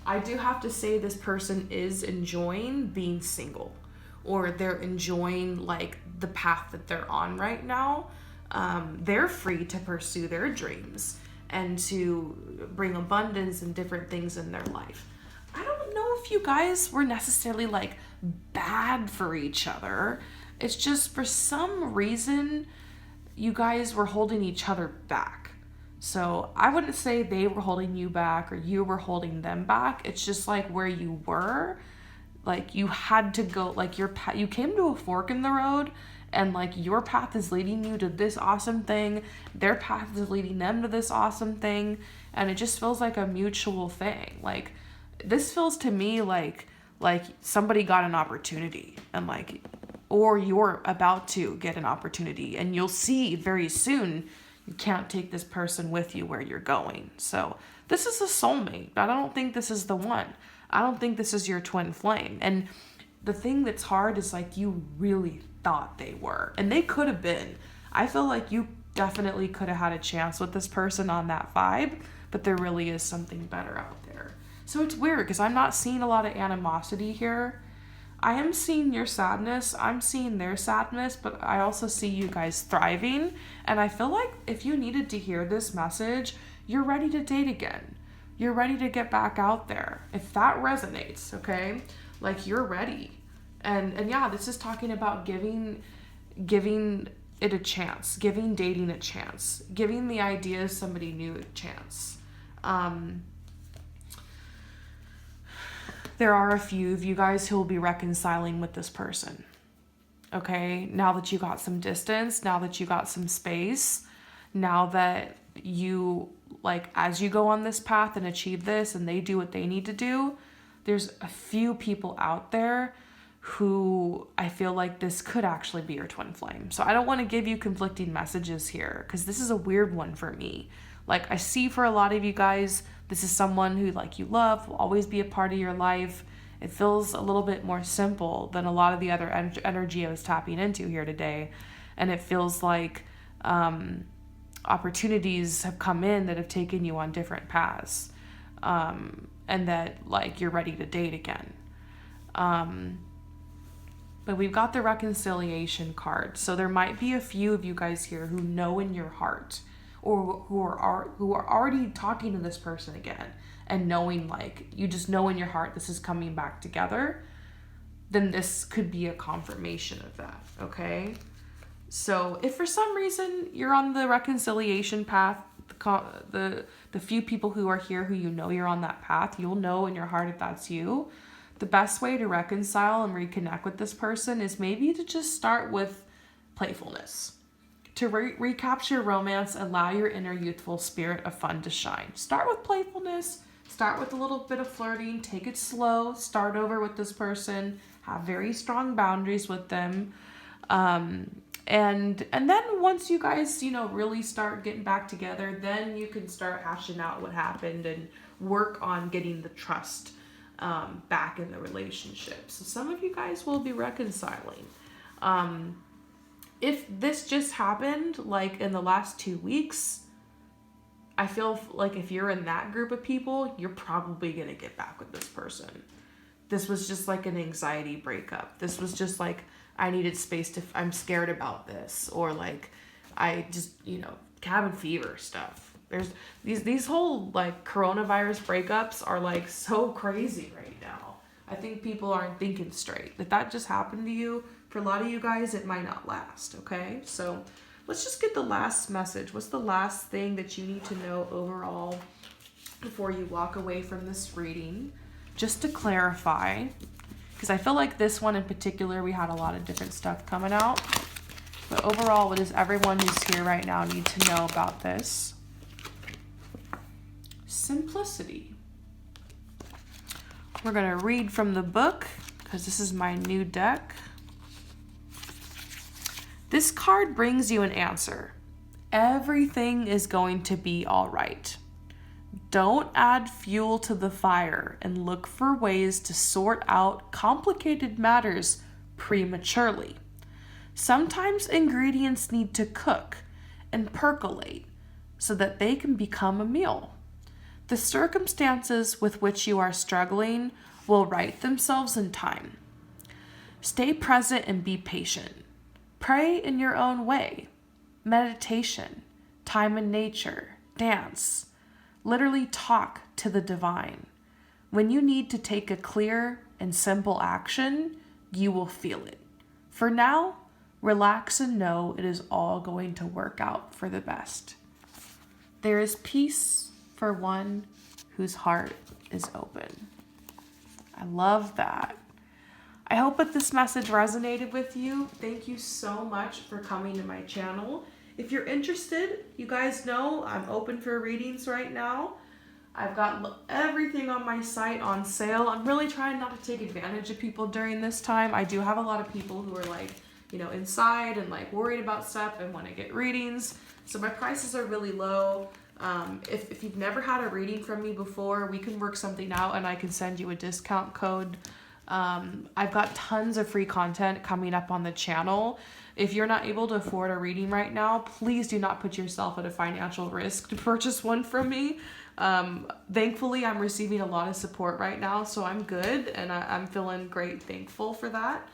I do have to say this person is enjoying being single, or they're enjoying like the path that they're on right now. They're free to pursue their dreams and to bring abundance and different things in their life. I don't know if you guys were necessarily like bad for each other. It's just for some reason you guys were holding each other back. So I wouldn't say they were holding you back or you were holding them back. It's just like where you were, like you had to go, like you came to a fork in the road, and like your path is leading you to this awesome thing. Their path is leading them to this awesome thing. And it just feels like a mutual thing. Like this feels to me like somebody got an opportunity, and like, or you're about to get an opportunity, and you'll see very soon you can't take this person with you where you're going. So this is a soulmate, but I don't think this is the one. I don't think this is your twin flame. And the thing that's hard is like you really thought they were, and they could have been. I feel like you definitely could have had a chance with this person on that vibe, but there really is something better out there. So it's weird because I'm not seeing a lot of animosity here. I am seeing your sadness, I'm seeing their sadness, but I also see you guys thriving. And I feel like if you needed to hear this message, you're ready to date again. You're ready to get back out there. If that resonates, okay? Like, you're ready. And yeah, this is talking about giving it a chance, giving dating a chance, giving the idea of somebody new a chance. There are a few of you guys who will be reconciling with this person. Okay, now that you got some distance, now that you got some space, now that you, like, as you go on this path and achieve this and they do what they need to do, there's a few people out there who I feel like this could actually be your twin flame. So I don't want to give you conflicting messages here because this is a weird one for me. Like, I see for a lot of you guys, this is someone who, like, you love, will always be a part of your life. It feels a little bit more simple than a lot of the other energy I was tapping into here today. And it feels like opportunities have come in that have taken you on different paths. And that, like, you're ready to date again. But we've got the reconciliation card. So there might be a few of you guys here who know in your heart, or who are already talking to this person again and knowing, like, you just know in your heart this is coming back together, then this could be a confirmation of that, okay? So if for some reason you're on the reconciliation path, the few people who are here who you know you're on that path, you'll know in your heart if that's you. The best way to reconcile and reconnect with this person is maybe to just start with playfulness. To recapture romance, allow your inner youthful spirit of fun to shine. Start with playfulness. Start with a little bit of flirting. Take it slow. Start over with this person. Have very strong boundaries with them. And then once you guys, really start getting back together, then you can start hashing out what happened and work on getting the trust back in the relationship. So some of you guys will be reconciling. If this just happened, like, in the last 2 weeks, I feel like if you're in that group of people, you're probably going to get back with this person. This was just like an anxiety breakup. This was just like, I needed space I'm scared about this. Or like, I just, cabin fever stuff. There's these whole, like, coronavirus breakups are, like, so crazy right now. I think people aren't thinking straight. If that just happened to you, for a lot of you guys, it might not last, okay? So let's just get the last message. What's the last thing that you need to know overall before you walk away from this reading? Just to clarify, because I feel like this one in particular, we had a lot of different stuff coming out. But overall, what does everyone who's here right now need to know about this? Simplicity. We're going to read from the book because this is my new deck. This card brings you an answer. Everything is going to be all right. Don't add fuel to the fire and look for ways to sort out complicated matters prematurely. Sometimes ingredients need to cook and percolate so that they can become a meal. The circumstances with which you are struggling will right themselves in time. Stay present and be patient. Pray in your own way. Meditation, time in nature, dance. Literally talk to the divine. When you need to take a clear and simple action, you will feel it. For now, relax and know it is all going to work out for the best. There is peace for one whose heart is open. I love that. I hope that this message resonated with you. Thank you so much for coming to my channel. If you're interested, you guys know I'm open for readings right now. I've got everything on my site on sale. I'm really trying not to take advantage of people during this time. I do have a lot of people who are like, inside and like worried about stuff and want to get readings. So my prices are really low. If you've never had a reading from me before, we can work something out and I can send you a discount code. I've got tons of free content coming up on the channel. If you're not able to afford a reading right now, please do not put yourself at a financial risk to purchase one from me. Thankfully, I'm receiving a lot of support right now, so I'm good and I'm feeling great, thankful for that.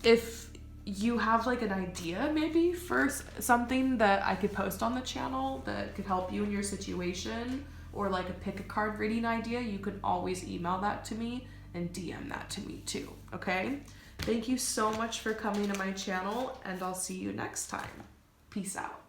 If you have like an idea maybe for something that I could post on the channel that could help you in your situation, or like a pick a card reading idea, you can always email that to me and DM that to me too, okay? Thank you so much for coming to my channel, and I'll see you next time. Peace out.